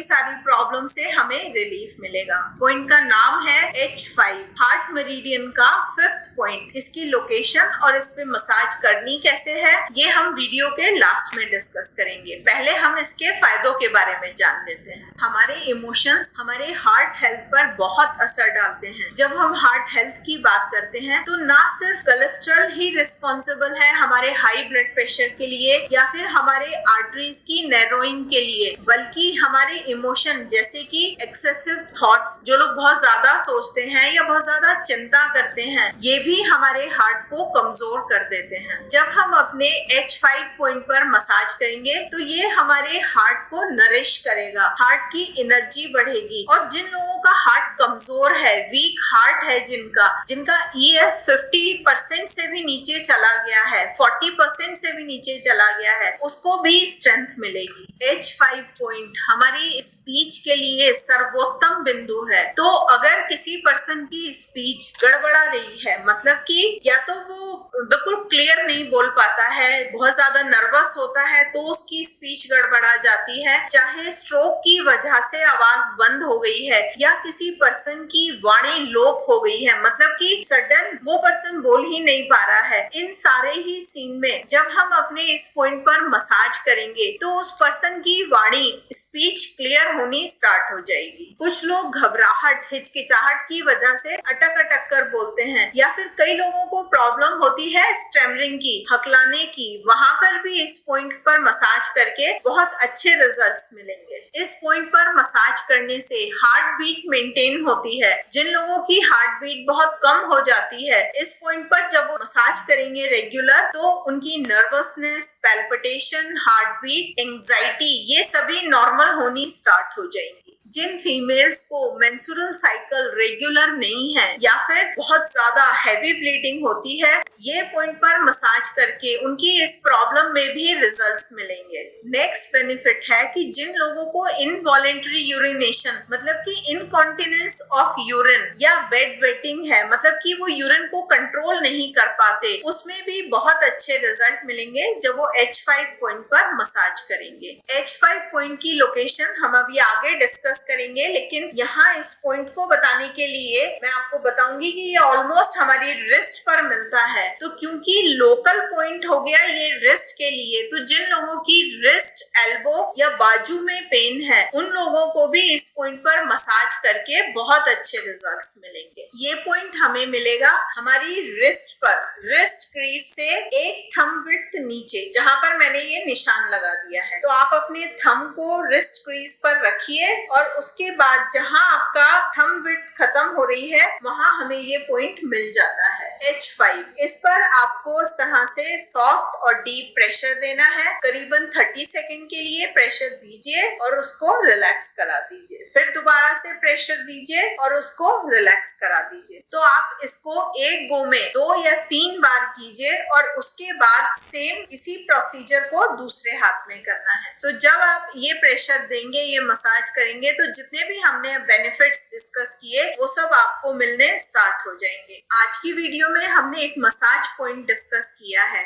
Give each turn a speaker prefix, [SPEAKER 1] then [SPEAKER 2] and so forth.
[SPEAKER 1] सारी प्रॉब्लम से हमें रिलीफ मिलेगा। पॉइंट का नाम है H5, हार्ट मेरिडियन का 5th पॉइंट। इसकी लोकेशन और इस पे मसाज करनी कैसे है ये हम वीडियो के लास्ट में डिस्कस करेंगे। पहले हम इसके फायदों के बारे में जान लेते हैं। हमारे इमोशंस हमारे हार्ट हेल्थ पर बहुत असर डालते हैं। जब हम हार्ट हेल्थ की बात करते हैं तो ना सिर्फ कोलेस्ट्रॉल ही रिस्पॉन्सिबल है हमारे हाई ब्लड प्रेशर के लिए या फिर हमारे आर्टरीज की नैरोइंग के लिए, बल्कि हमारे इमोशन जैसे कि एक्सेसिव थॉट्स, जो लोग बहुत ज्यादा सोचते हैं या बहुत ज्यादा चिंता करते हैं, ये भी हमारे हार्ट को कमजोर कर देते हैं। जब हम अपने H5 पॉइंट पर मसाज करेंगे तो ये हमारे हार्ट को नरिश करेगा, हार्ट की एनर्जी बढ़ेगी। और जिन लोगों का हार्ट कमजोर है, वीक हार्ट है, जिनका EF 50% से भी नीचे चला गया है, 40% से भी नीचे चला गया है, उसको भी स्ट्रेंथ मिलेगी। H5 पॉइंट हमारी स्पीच के लिए सर्वोत्तम बिंदु है। तो अगर किसी पर्सन की स्पीच गड़बड़ा रही है, मतलब कि या तो वो बिल्कुल क्लियर नहीं बोल पाता है, बहुत ज्यादा नर्वस होता है तो उसकी स्पीच गड़बड़ा जाती है, चाहे स्ट्रोक की वजह से आवाज बंद हो गई है या किसी पर्सन की वाणी लोप हो गई है, मतलब कि सडन वो पर्सन बोल ही नहीं पा रहा है, इन सारे ही सीन में जब हम अपने इस पॉइंट पर मसाज करेंगे तो उस पर्सन की वाणी, स्पीच क्लियर होनी स्टार्ट हो जाएगी। कुछ लोग घबराहट, हिचकिचाहट की वजह से अटक अटक कर बोलते हैं, या फिर कई लोगों को प्रॉब्लम होती है स्टैमरिंग की, हकलाने की। वहां पर भी इस पॉइंट पर मसाज करके बहुत अच्छे रिजल्ट्स मिलेंगे। इस पॉइंट पर मसाज करने से हार्ट बीट मेंटेन होती है। जिन लोगों की हार्ट बीट बहुत कम हो जाती है, इस पॉइंट पर जब वो मसाज करेंगे रेगुलर, तो उनकी nervousness, palpitation, heart beat, anxiety, ये सभी नॉर्मल होनी स्टार्ट हो जाएंगी। जिन फीमेल्स को मेंस्ट्रुअल साइकिल रेगुलर नहीं है या फिर बहुत ज्यादा हैवी ब्लीडिंग होती है, ये पॉइंट पर मसाज करके उनकी इस प्रॉब्लम में भी रिजल्ट्स मिलेंगे। नेक्स्ट बेनिफिट है कि जिन लोगों को इनवॉलेंटरी यूरिनेशन, मतलब कि इनकॉन्टिनेंस ऑफ यूरिन या बेड वेटिंग है, मतलब कि वो यूरिन को कंट्रोल नहीं कर पाते, उसमें भी बहुत अच्छे रिजल्ट मिलेंगे जब वो H5 पॉइंट पर मसाज करेंगे। H5 पॉइंट की लोकेशन हम अभी आगे डिस्कस करेंगे, लेकिन यहाँ इस पॉइंट को बताने के लिए मैं आपको बताऊंगी कि ये ऑलमोस्ट हमारी रिस्ट पर मिलता है। तो क्योंकि लोकल पॉइंट हो गया ये रिस्ट के लिए, तो जिन लोगों की रिस्ट, एल्बो या बाजू में पेन है, उन लोगों को भी इस पॉइंट पर मसाज करके बहुत अच्छे रिजल्ट्स मिलेंगे। ये पॉइंट हमें मिलेगा हमारी रिस्ट पर, रिस्ट क्रीज से एक थंब विड्थ नीचे, जहां पर मैंने ये निशान लगा दिया है। तो आप अपने थंब को रिस्ट क्रीज पर रखिए और उसके बाद जहां आपका थंब विड्थ खत्म हो रही है, वहां हमें ये पॉइंट मिल जाता है H5। इस पर आपको इस तरह से सॉफ्ट और डीप प्रेशर देना है। करीबन 30 सेकंड के लिए प्रेशर दीजिए और उसको रिलैक्स करा दीजिए। फिर दोबारा से प्रेशर दीजिए और उसको रिलैक्स करा दीजिए। तो आप इसको एक गो में 2 या 3 बार कीजिए और उसके बाद सेम इसी प्रोसीजर को दूसरे हाथ में करना है। तो जब आप ये प्रेशर देंगे, ये मसाज करेंगे, तो जितने भी हमने बेनिफिट्स डिस्कस किए वो सब आपको मिलने स्टार्ट हो जाएंगे। आज की वीडियो में हमने एक मसाज पॉइंट डिस्कस किया है।